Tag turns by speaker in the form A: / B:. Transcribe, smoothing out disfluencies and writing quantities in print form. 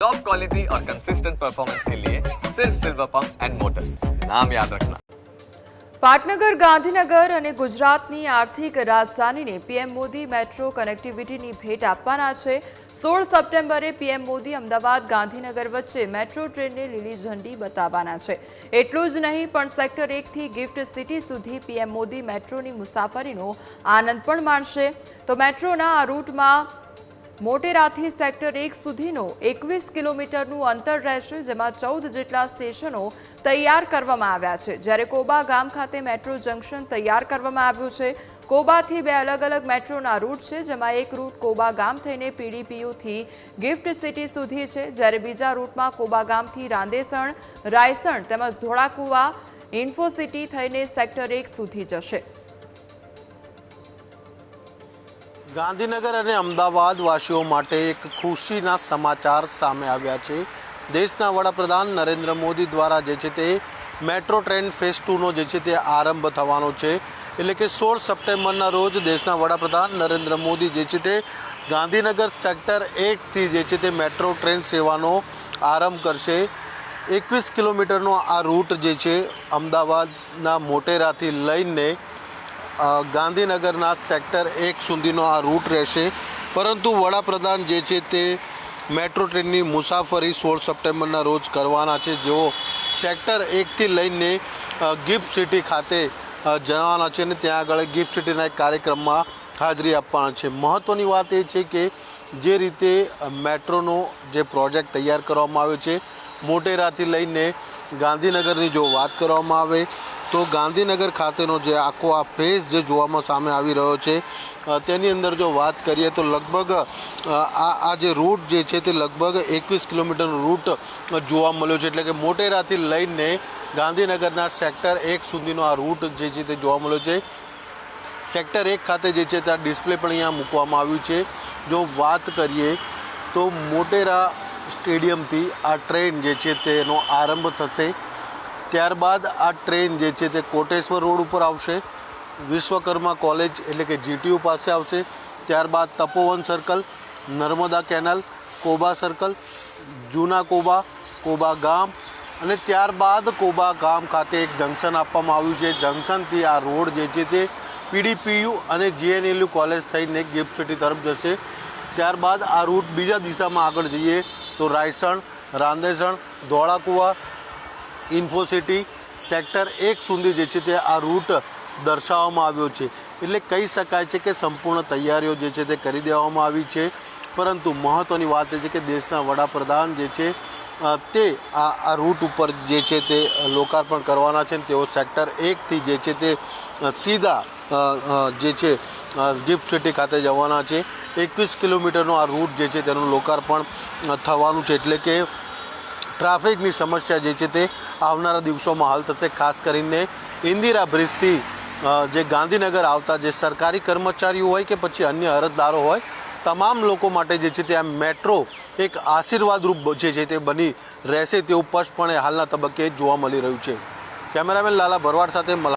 A: Top quality और consistent performance के लिए सिर्फ सिल्वर पंप्स एंड मोटर्स, नाम याद रखना।
B: પાટનગર ગાંધીનગર અને ગુજરાતની આર્થિક રાજધાનીને પીએમ મોદી મેટ્રો કનેક્ટિવિટીની ભેટ આપવાના છે। 16 સપ્ટેમ્બરે પીએમ મોદી અમદાવાદ ગાંધીનગર વચ્ચે મેટ્રો ટ્રેનને લીલી ઝંડી બતાવવાના છે। એટલું જ નહીં પણ સેક્ટર 1 થી ગિફ્ટ સિટી સુધી પીએમ મોદી મેટ્રોની મુસાફરીનો આનંદ પણ માણશે। તો મેટ્રોના આ રૂટમાં મોટેરાથી સેક્ટર 1 સુધીનો 21 કિલોમીટરનું અંતર રહેશે, જેમાં 14 જેટલા સ્ટેશનો તૈયાર કરવામાં આવ્યા છે। જ્યારે કોબા ગામ ખાતે મેટ્રો જંકશન તૈયાર કરવામાં આવ્યું છે। કોબાથી બે અલગ અલગ મેટ્રોના રૂટ છે, જેમાં એક રૂટ કોબા ગામ થઈને પીડીપીયુથી ગિફ્ટ સિટી સુધી છે, જ્યારે બીજા રૂટમાં કોબા ગામથી રાંદેસણ, રાયસણ તેમજ ધોળાકુવા ઇન્ફોસિટી થઈને સેક્ટર 1 સુધી જશે।
C: ગાંધીનગર અને અમદાવાદ વાસીઓ માટે એક ખુશીના સમાચાર સામે આવ્યા છે। દેશના વડાપ્રધાન નરેન્દ્ર મોદી દ્વારા જે છે તે મેટ્રો ટ્રેન ફેઝ 2નો જે છે તે આરંભ થવાનો છે। એટલે કે 16 સપ્ટેમ્બરના રોજ દેશના વડાપ્રધાન નરેન્દ્ર મોદી જે છે તે ગાંધીનગર સેક્ટર 1થી જે છે તે મેટ્રો ટ્રેન સેવાનો આરંભ કરશે। 21 કિલોમીટરનો આ રૂટ જે છે અમદાવાદના મોટેરાથી લઈને ગાંધીનગરના સેક્ટર 1 સુધીનો આ રૂટ રહેશે। પરંતુ વડાપ્રધાન જે છે તે મેટ્રો ટ્રેનની મુસાફરી 16 સપ્ટેમ્બરના રોજ કરવાના છે, જેઓ સેક્ટર 1થી લઈને ગિફ્ટ સિટી ખાતે જવાના છે અને ત્યાં આગળ ગિફ્ટ સિટીના એક કાર્યક્રમમાં હાજરી આપવાના છે। મહત્ત્વની વાત એ છે કે જે રીતે મેટ્રોનો જે પ્રોજેક્ટ તૈયાર કરવામાં આવ્યો છે, મોટેરાથી લઈને ગાંધીનગરની જો વાત કરવામાં આવે તો ગાંધીનગર ખાતેનો જે આખો આ ફેઝ જે જોવામાં સામે આવી રહ્યો છે, તેની અંદર જો વાત કરીએ તો લગભગ આ જે રૂટ જે છે તે લગભગ 21 કિલોમીટરનો રૂટ જોવા મળ્યો છે। એટલે કે મોટેરાથી લઈને ગાંધીનગરના સેક્ટર 1 સુધીનો આ રૂટ જે છે તે જોવા મળ્યો છે। સેક્ટર 1 ખાતે જે છે ત્યાં ડિસ્પ્લે પણ અહીંયા મૂકવામાં આવ્યું છે। જો વાત કરીએ તો મોટેરા સ્ટેડિયમથી આ ટ્રેન જે છે તેનો આરંભ થશે। ત્યારબાદ આ ટ્રેન જે છે તે કોટેશ્વર રોડ ઉપર આવશે, વિશ્વકર્મા કોલેજ એટલે કે જીટીયુ પાસે આવશે। ત્યારબાદ Tapovan circle, Narmada canal, Koba circle, જૂના કોબા, કોબા ગામ અને ત્યારબાદ કોબા ગામ ખાતે એક જંકશન આપવામાં આવ્યું છે। જંકશનથી આ રોડ જે છે તે પીડીપીયુ અને જીએનએલયુ કોલેજ થઈને ગિફ્ટ સિટી તરફ જશે। ત્યારબાદ આ રૂટ બીજા દિશામાં આગળ જઈએ તો રાયસણ, રાંદેસણ, ધોળાકુવા ઇન્ફોસિટી સેક્ટર 1 સુધી જે છે તે આ રૂટ દર્શાવવામાં આવ્યો છે। એટલે કહી શકાય છે કે સંપૂર્ણ તૈયારીઓ જે છે તે કરી દેવામાં આવી છે। પરંતુ મહત્ત્વની વાત એ છે કે દેશના વડાપ્રધાન જે છે તે આ રૂટ ઉપર જે છે તે લોકાર્પણ કરવાના છે। તેઓ સેક્ટર 1થી જે છે તે સીધા જે છે ગિફ્ટ સિટી ખાતે જવાના છે। 21 કિલોમીટરનો આ રૂટ જે છે તેનું લોકાર્પણ થવાનું છે। એટલે કે ટ્રાફિકની સમસ્યા જે છે તે આવનારા દિવસોમાં હલ થશે। ખાસ કરીને ઇન્દિરા બ્રિજથી જે ગાંધીનગર આવતા જે સરકારી કર્મચારીઓ હોય કે પછી અન્ય અરજદારો હોય, તમામ લોકો માટે જે છે તે આ મેટ્રો એક આશીર્વાદરૂપ જે છે તે બની રહેશે તેવું સ્પષ્ટપણે હાલના તબક્કે જોવા મળી રહ્યું છે। કેમેરામેન લાલા ભરવાડ સાથે